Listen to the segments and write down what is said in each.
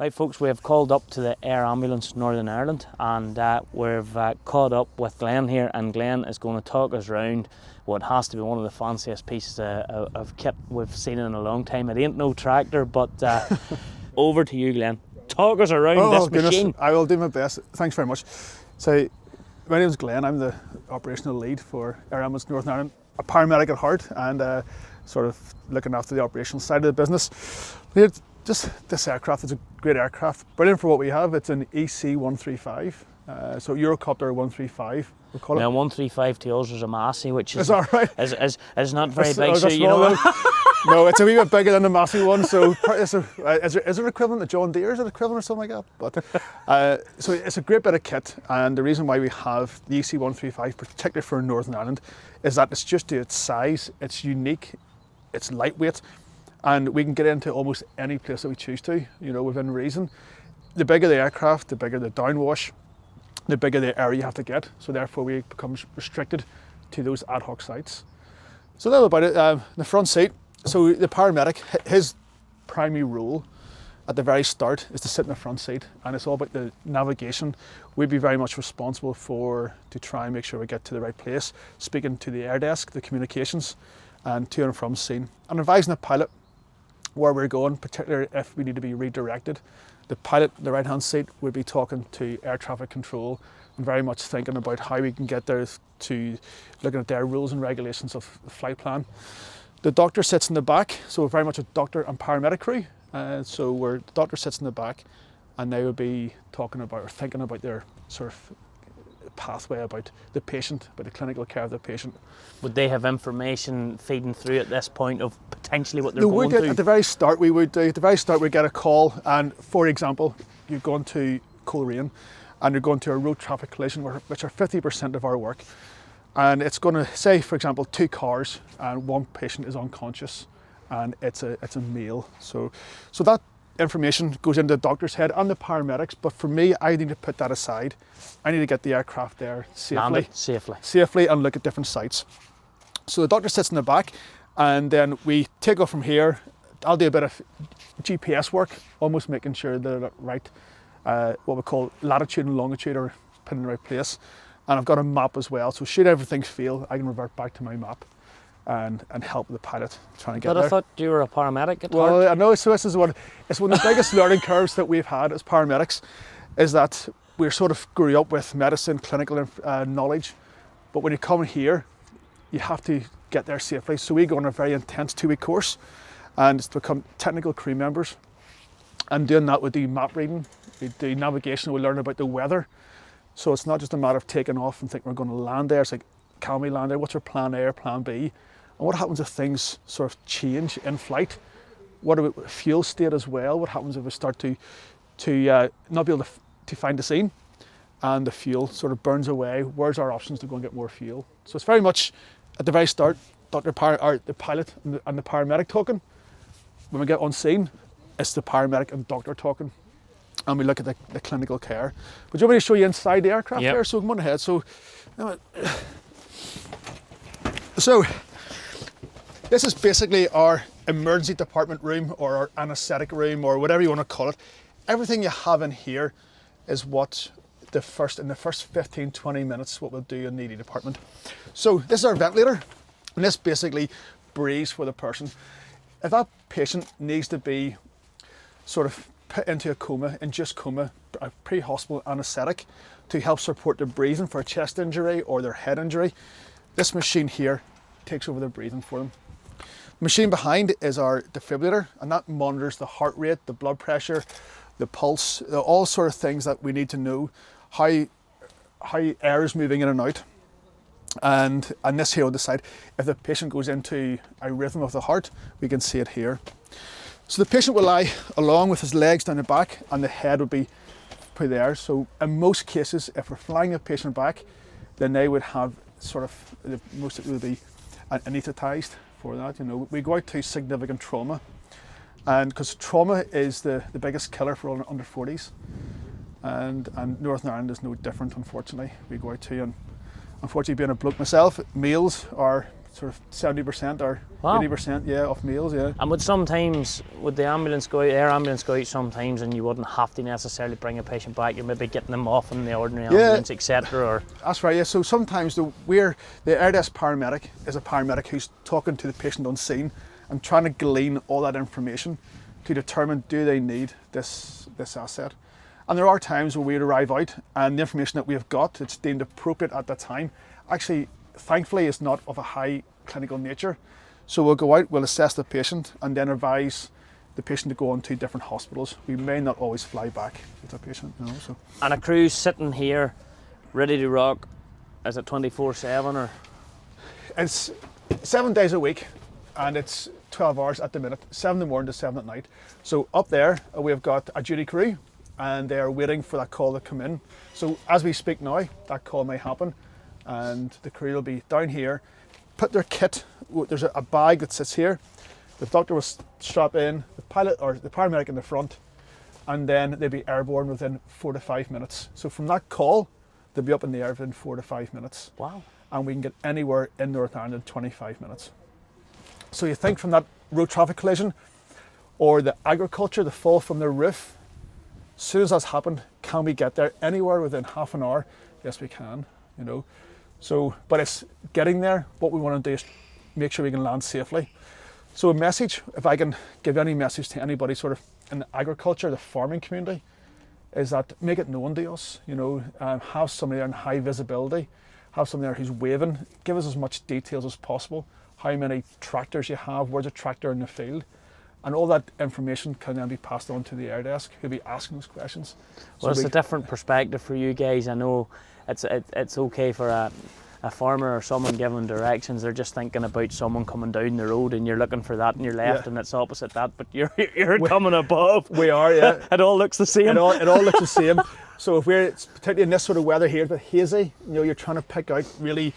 Right folks, we have called up to the Air Ambulance Northern Ireland, and we've caught up with Glenn here, and Glenn is going to talk us around what has to be one of the fanciest pieces of kit we've seen in a long time. It ain't no tractor, but over to you, Glenn. Talk us around this machine. I will do my best. Thanks very much. So, my name is Glenn. I'm the operational lead for Air Ambulance Northern Ireland, a paramedic at heart, and sort of looking after the operational side of the business. This aircraft is a great aircraft, brilliant for what we have. It's an EC-135, so Eurocopter 135. We call it. Now 135 to us is a Massey, which is all right. is not very big, so you know. No, it's a wee bit bigger than the Massey one. So is there equivalent to John Deere? Is it equivalent or something like that? But so it's a great bit of kit, and the reason why we have the EC-135, particularly for Northern Ireland, is that it's just its size. It's unique. It's lightweight. And we can get into almost any place that we choose to, you know, within reason. The bigger the aircraft, the bigger the downwash, the bigger the area you have to get. So therefore we become restricted to those ad hoc sites. So that's about it. The front seat. So the paramedic, his primary role at the very start is to sit in the front seat, and it's all about the navigation. We'd be very much responsible to try and make sure we get to the right place, speaking to the air desk, the communications, and to and from scene. And advising the pilot where we're going, particularly if we need to be redirected. The pilot, the right-hand seat, would be talking to air traffic control and very much thinking about how we can get there, to looking at their rules and regulations of the flight plan. The doctor sits in the back, so we're very much a doctor and paramedic crew. So where the doctor sits in the back, and they would be talking about or thinking about their sort of pathway about the patient, about the clinical care of the patient. Would they have information feeding through at this point of potentially what they're going through? At the very start we would do. At the very start we'd get a call, and for example, you're going to Coleraine and you're going to a road traffic collision, which are 50% of our work. And it's going to say, for example, 2 cars and 1 patient is unconscious, and it's a male. So that information goes into the doctor's head and the paramedics, but for me, I need to put that aside. I need to get the aircraft there safely and look at different sites. So the doctor sits in the back, and then we take off from here. I'll do a bit of GPS work, almost making sure they're at right, what we call latitude and longitude, or put in the right place. And I've got a map as well, so should everything fail, I can revert back to my map and help the pilot trying to get there. But I thought you were a paramedic at heart. Well, I know, so it's one of the biggest learning curves that we've had as paramedics, is that we sort of grew up with medicine, clinical knowledge, but when you come here, you have to get there safely. So we go on a very intense 2-week course, and it's to become technical crew members. And doing that, we do map reading, we do navigation, we learn about the weather. So it's not just a matter of taking off and thinking we're going to land there. It's like, can we land there? What's our plan A or plan B? And what happens if things sort of change in flight? What about fuel state as well? What happens if we start to not be able to find the scene, and the fuel sort of burns away? Where's our options to go and get more fuel? So it's very much at the very start, the pilot and the paramedic talking. When we get on scene, it's the paramedic and doctor talking, and we look at the clinical care. But do you want me to show you inside the aircraft there? So come on ahead. So this is basically our emergency department room, or our anaesthetic room, or whatever you want to call it. Everything you have in here is what in the first 15-20 minutes what we'll do in the ED department. So this is our ventilator, and this basically breathes for the person. If that patient needs to be sort of put into a coma, induced coma, a pre-hospital anaesthetic to help support their breathing for a chest injury or their head injury, this machine here takes over the breathing for them. The machine behind is our defibrillator, and that monitors the heart rate, the blood pressure, the pulse, all sort of things that we need to know, how air is moving in and out. And this here on the side, if the patient goes into a rhythm of the heart, we can see it here. So the patient will lie along with his legs down the back, and the head would be put there. So in most cases, if we're flying a patient back, then they would have sort of, most of it would be anaesthetized for that. You know, we go out to significant trauma, and because trauma is the biggest killer for all under 40s, and Northern Ireland is no different, unfortunately. We go out to, and unfortunately being a bloke myself, males are sort of 70% or Wow. 80%, yeah, of males, yeah. And would the ambulance go out, air ambulance go out sometimes, and you wouldn't have to necessarily bring a patient back, you're maybe getting them off in the ordinary ambulance, etc. Or That's right, yeah. So sometimes the air desk paramedic is a paramedic who's talking to the patient on scene and trying to glean all that information to determine, do they need this asset. And there are times where we arrive out and the information that we have got, it's deemed appropriate at that time, actually, thankfully, is not of a high clinical nature. So we'll go out, we'll assess the patient and then advise the patient to go on to different hospitals. We may not always fly back with the patient, you know. So. And a crew's sitting here, ready to rock. Is it 24/7 or? It's 7 days a week, and it's 12 hours at the minute, 7 in the morning to 7 at night. So up there, we've got a duty crew, and they are waiting for that call to come in. So as we speak now, that call may happen, and the crew will be down here, put their kit. There's a bag that sits here. The doctor will strap in, the pilot or the paramedic in the front, and then they'll be airborne within 4 to 5 minutes. So from that call, they'll be up in the air within 4 to 5 minutes. Wow. And we can get anywhere in Northern Ireland in 25 minutes. So you think from that road traffic collision or the agriculture, the fall from the roof, as soon as that's happened, can we get there anywhere within half an hour? Yes, we can, you know. So, but it's getting there. What we want to do is make sure we can land safely. So a message, if I can give any message to anybody sort of in the agriculture, the farming community, is that make it known to us, you know, have somebody there in high visibility, have somebody there who's waving, give us as much details as possible, how many tractors you have, where's a tractor in the field, and all that information can then be passed on to the air desk who'll be asking those questions. Well, it's a different perspective for you guys. I know it's okay for a farmer or someone giving directions. They're just thinking about someone coming down the road and you're looking for that in your left, and it's opposite that, but you're coming above. We are, yeah. It all looks the same. It all looks the same. So if it's particularly in this sort of weather here, it's a bit hazy, you know, you're trying to pick out really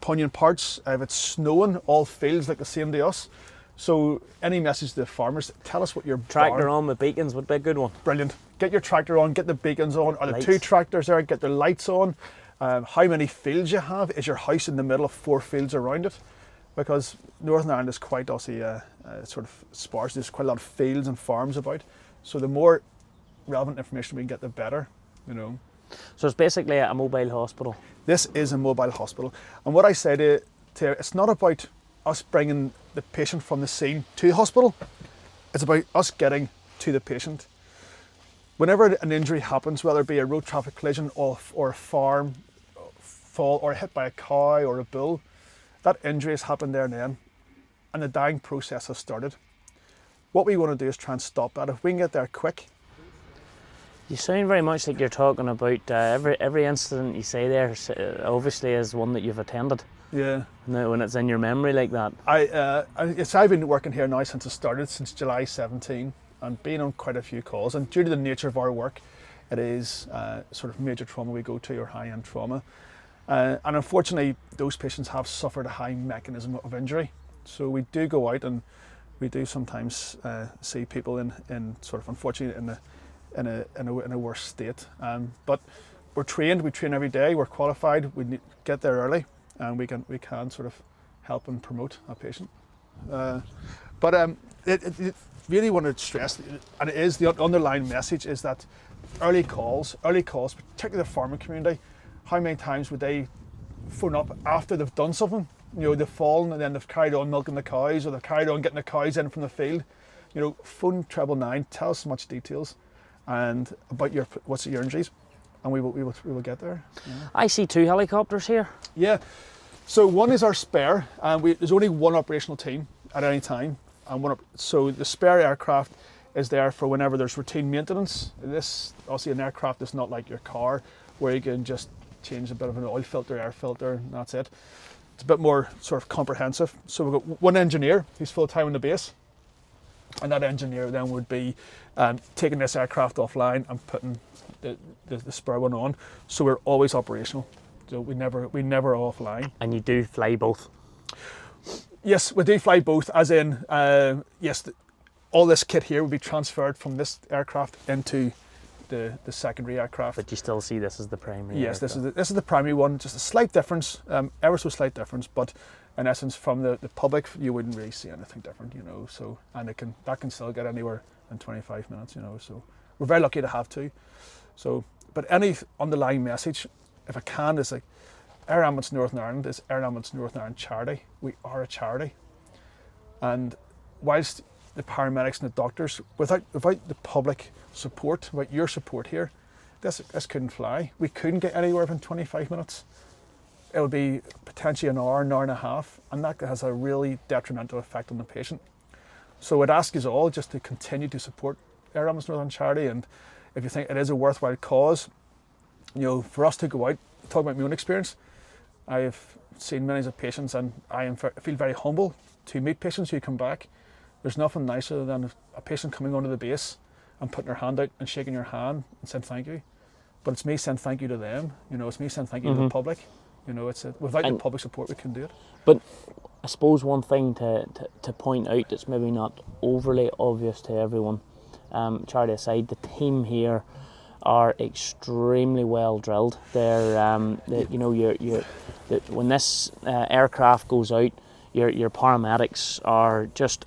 poignant parts. If it's snowing, all fields look the same to us. So any message to the farmers, tell us what your tractor on with beacons would be a good one. Brilliant. Get your tractor on, get the beacons on. Are Lights. the 2 tractors there? Get the lights on. How many fields you have? Is your house in the middle of 4 fields around it? Because Northern Ireland is quite obviously sort of sparse. There's quite a lot of fields and farms about. So the more relevant information we can get, the better, you know. So it's basically a mobile hospital. This is a mobile hospital. And what I say to it's not about us bringing the patient from the scene to the hospital. It's about us getting to the patient. Whenever an injury happens, whether it be a road traffic collision or a farm fall or hit by a cow or a bull, that injury has happened there and then, and the dying process has started. What we want to do is try and stop that. If we can get there quick. You sound very much like you're talking about every incident you say there obviously is one that you've attended. Yeah. When it's in your memory like that. I've been working here now since it started, since July 17, and been on quite a few calls. And due to the nature of our work, it is sort of major trauma we go to, or high-end trauma. And unfortunately, those patients have suffered a high mechanism of injury. So we do go out and we do sometimes see people in sort of, unfortunately, in a worse state. But we're trained. We train every day. We're qualified. We need to get there early, and we can sort of help and promote a patient. But it really want to stress, and it is the underlying message, is that early calls, particularly the farming community. How many times would they phone up after they've done something? You know, they've fallen and then they've carried on milking the cows, or they've carried on getting the cows in from the field. You know, phone 999, tell us as much details and about what's your injuries, and we will get there. Yeah. I see 2 helicopters here. Yeah. So one is our spare, and there's only one operational team at any time, and so the spare aircraft is there for whenever there's routine maintenance. This, obviously, an aircraft is not like your car where you can just change a bit of an oil filter, air filter, and that's it. It's a bit more sort of comprehensive. So we've got one engineer who's full-time on the base, and that engineer then would be taking this aircraft offline and putting the spare one on. So we're always operational. So we never are offline. And you do fly both? Yes, we do fly both, as in, yes, all this kit here will be transferred from this aircraft into the secondary aircraft. But you still see this as the primary? Yes, this is the primary one. Just a slight difference, ever so slight difference, but in essence, from the public, you wouldn't really see anything different, you know. So, and that can still get anywhere in 25 minutes, you know. So we're very lucky to have two. So, but any underlying message, if I can, is like, Air Ambulance Northern Ireland is Air Ambulance Northern Ireland charity. We are a charity, and whilst the paramedics and the doctors, without the public support, without your support here, this couldn't fly. We couldn't get anywhere within 25 minutes. It would be potentially an hour and a half, and that has a really detrimental effect on the patient. So I'd ask you all just to continue to support Air Ambulance Northern Charity, and if you think it is a worthwhile cause, you know, for us to go out, talk about my own experience, I've seen millions of patients, and I feel very humble to meet patients who come back. There's nothing nicer than a patient coming onto the base and putting their hand out and shaking your hand and saying thank you. But it's me saying thank you to them. You know, it's me saying thank you to the public. You know, without the public support, we couldn't do it. But I suppose one thing to point out that's maybe not overly obvious to everyone, charity aside, the team here are extremely well drilled. They're, you know, when this aircraft goes out, your paramedics are just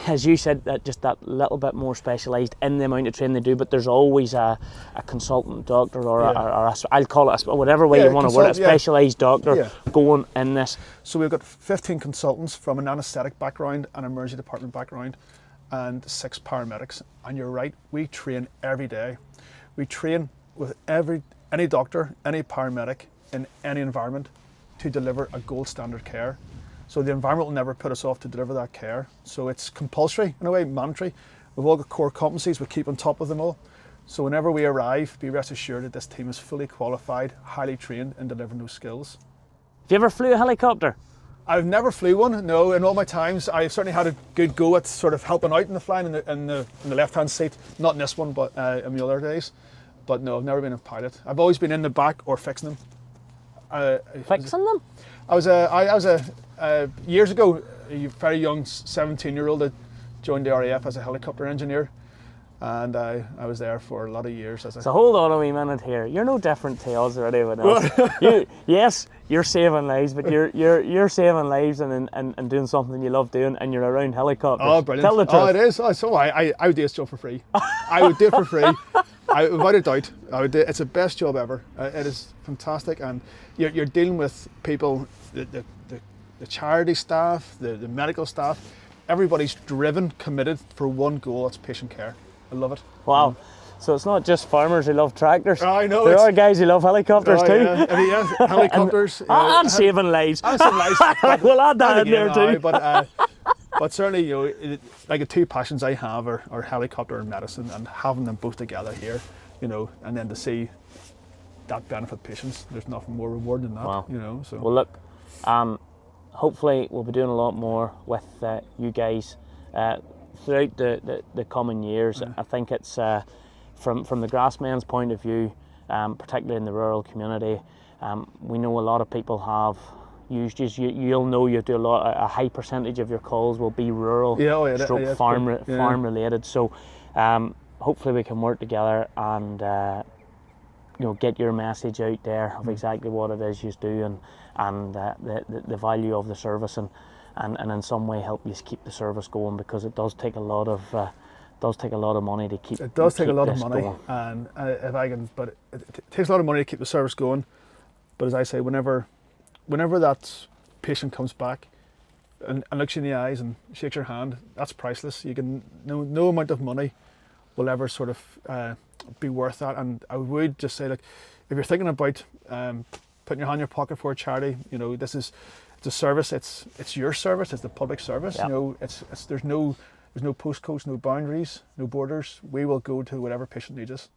as you said, just that little bit more specialised in the amount of training they do. But there's always a consultant doctor or I'll call it whatever way you want to word it, a specialised doctor going in this. So we've got 15 consultants from an anaesthetic background and emergency department background, and 6 paramedics. And you're right, we train every day. We train with any doctor, any paramedic in any environment to deliver a gold standard care. So the environment will never put us off to deliver that care. So it's compulsory, in a way, mandatory. We've all got core competencies, we keep on top of them all. So whenever we arrive, be rest assured that this team is fully qualified, highly trained in delivering those skills. Have you ever flew a helicopter? I've never flew one, no. In all my times, I've certainly had a good go at sort of helping out in the flying in the left-hand seat. Not in this one, but in the other days. But no, I've never been a pilot. I've always been in the back or fixing them. Fixing them? I was years ago, a very young 17-year-old that joined the RAF as a helicopter engineer, and I was there for a lot of years. So hold on a wee minute here. You're no different to us or anyone else. Yes, you're saving lives, but you're saving lives and doing something you love doing, and you're around helicopters. Oh, brilliant! Tell the truth. Oh, it is. Oh, so I would do this job for free. I would do it for free. Without a doubt, I would do it. It's the best job ever. It is fantastic, and you're dealing with people, the charity staff, the medical staff. Everybody's driven, committed for one goal. It's patient care. I love it. Wow. So it's not just farmers who love tractors. I know. There are guys who love helicopters too. Yeah. I mean, yeah, helicopters. and saving lives. And saving lives. We'll add that in there too. But certainly, you know, like the two passions I have are helicopter and medicine, and having them both together here, you know, and then to see that benefit patients, there's nothing more rewarding than that. Wow. You know. So. Well, look, hopefully we'll be doing a lot more with you guys throughout the coming years. I think it's from the GRASSMEN's point of view, particularly in the rural community, we know a lot of people have used you. You'll know you do a high percentage of your calls will be rural, stroke farm related. So hopefully we can work together and you know, get your message out there of exactly what it is you do and the value of the service and in some way help you keep the service going, because it does take a lot of money to keep. It does take a lot of money, going. and if I can, but it takes a lot of money to keep the service going. But as I say, whenever that patient comes back and looks you in the eyes and shakes your hand, that's priceless. You can no amount of money will ever sort of be worth that. And I would just say, like, if you're thinking about putting your hand in your pocket for a charity, you know, it's a service. It's your service. It's the public service. Yep. You know, there's no postcodes, no boundaries, no borders. We will go to whatever patient needs us.